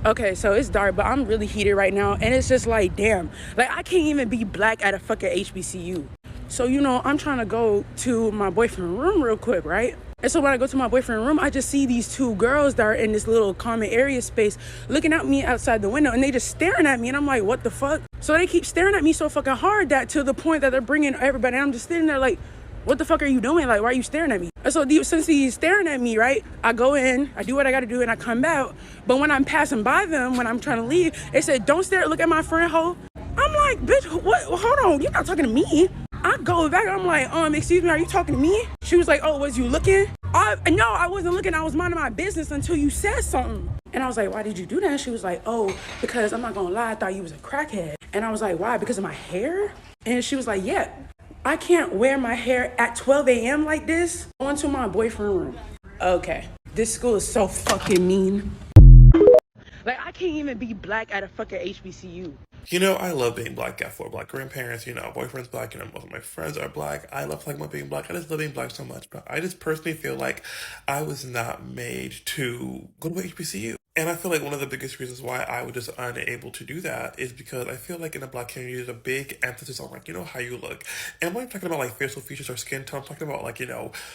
Okay, so it's dark, but I'm really heated right now, and it's just like, damn, like I can't even be black at a fucking HBCU. So, I'm trying to go to my boyfriend's room real quick, right? And so when I go to my boyfriend's room, I just see these two girls that are in this little common area space looking at me outside the window, and they just staring at me, and I'm like, what the fuck? So they keep staring at me so fucking hard that to the point that they're bringing everybody, and I'm just sitting there like, what the fuck are you doing? Like, why are you staring at me? And so since he's staring at me, right, I go in, I do what I gotta do, and I come out. But when I'm passing by them, when I'm trying to leave, they said, don't stare, look at my friend, ho. I'm like, bitch, what? Hold on, you're not talking to me. I go back, I'm like, excuse me, are you talking to me? She was like, oh, was you looking? No, I wasn't looking, I was minding my business until you said something. And I was like, why did you do that? And she was like, oh, because I'm not gonna lie, I thought you was a crackhead. And I was like, why? Because of my hair? And she was like, yeah. I can't wear my hair at 12 a.m. like this onto my boyfriend's room. Okay, this school is so fucking mean. Like, I can't even be black at a fucking HBCU. I love being black. Got four black grandparents, boyfriend's black, most of my friends are black. I love talking about being black. I just love being black so much. But I just personally feel like I was not made to go to HBCU. And I feel like one of the biggest reasons why I was just unable to do that is because I feel like in the black community, there's a big emphasis on, like, how you look. And I'm not talking about, like, facial features or skin tone. I'm talking about, like,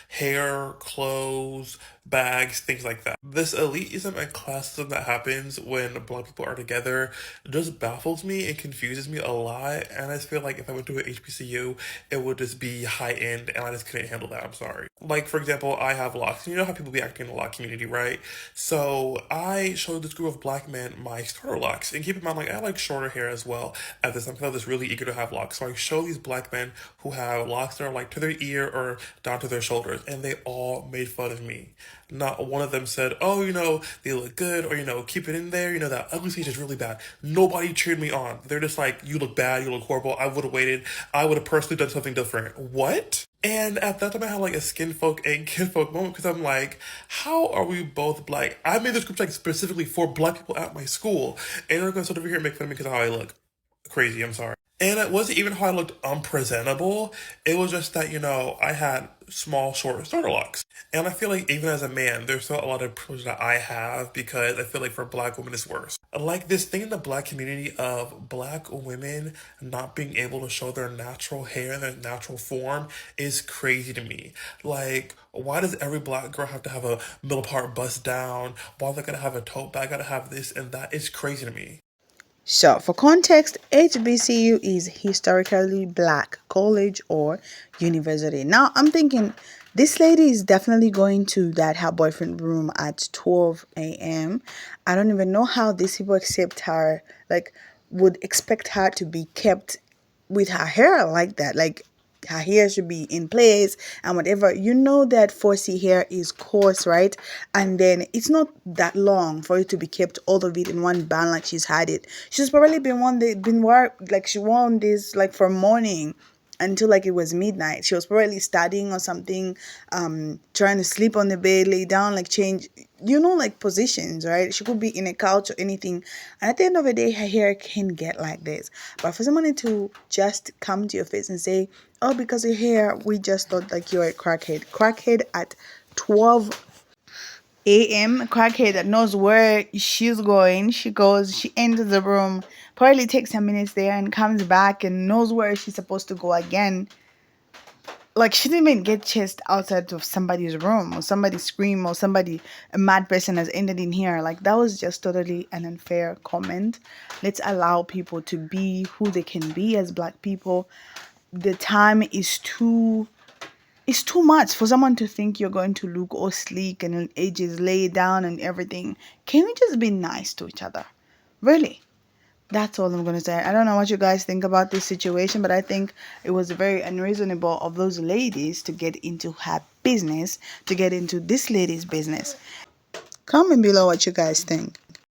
hair, clothes, bags, things like that. This elitism and classism that happens when black people are together just baffles me and confuses me a lot. And I just feel like if I went to an HBCU, it would just be high end, and I just couldn't handle that. I'm sorry. Like, for example, I have locks. You know how people be acting in the lock community, right? So I showed this group of black men my starter locks. And keep in mind, like, I like shorter hair as well at this time, because I was really eager to have locks. So I show these black men who have locks that are like to their ear or down to their shoulders, and they all made fun of me. Not one of them said, oh, they look good, or, keep it in there, that ugly stage is really bad. Nobody cheered me on. They're just like, you look bad, you look horrible, I would have waited, I would have personally done something different. What? And at that time, I had like a skin folk and kinfolk moment, because I'm like, how are we both black? I made this group like specifically for black people at my school, and they're going to sit over here and make fun of me because of how I look. Crazy, I'm sorry. And it wasn't even how I looked unpresentable. It was just that, I had small, short starter locks. And I feel like even as a man, there's still a lot of privilege that I have, because I feel like for black women it's worse. Like this thing in the black community of black women not being able to show their natural hair and their natural form is crazy to me. Like, why does every black girl have to have a middle part bust down? Why they gotta have a tote bag, gotta have this and that? It's crazy to me. So, for context, HBCU is historically black college or university. Now, I'm thinking this lady is definitely going to that her boyfriend room at 12 a.m. I don't even know how these people accept her, like, would expect her to be kept with her hair like that. Like, her hair should be in place and whatever. You know that 4C hair is coarse, right? And then it's not that long for it to be kept all of it in one band like she's had it. She's probably like she worn this like from morning until like it was midnight. She was probably studying or something, trying to sleep on the bed, lay down, like change, like positions, right? She could be in a couch or anything. And at the end of the day, her hair can get like this. But for somebody to just come to your face and say, oh, because of your hair, we just thought like you're a crackhead. Crackhead at 12 a.m. Crackhead that knows where she's going. She enters the room, probably takes 10 minutes there and comes back and knows where she's supposed to go again. Like, she didn't even get chased outside of somebody's room or somebody scream or a mad person has ended in here. Like, that was just totally an unfair comment. Let's allow people to be who they can be as black people. The time is too much for someone to think you're going to look all sleek and on edges laid down and everything. Can we just be nice to each other? Really? That's all I'm going to say. I don't know what you guys think about this situation, but I think it was very unreasonable of those ladies to get into her business, to get into this lady's business. Comment below what you guys think.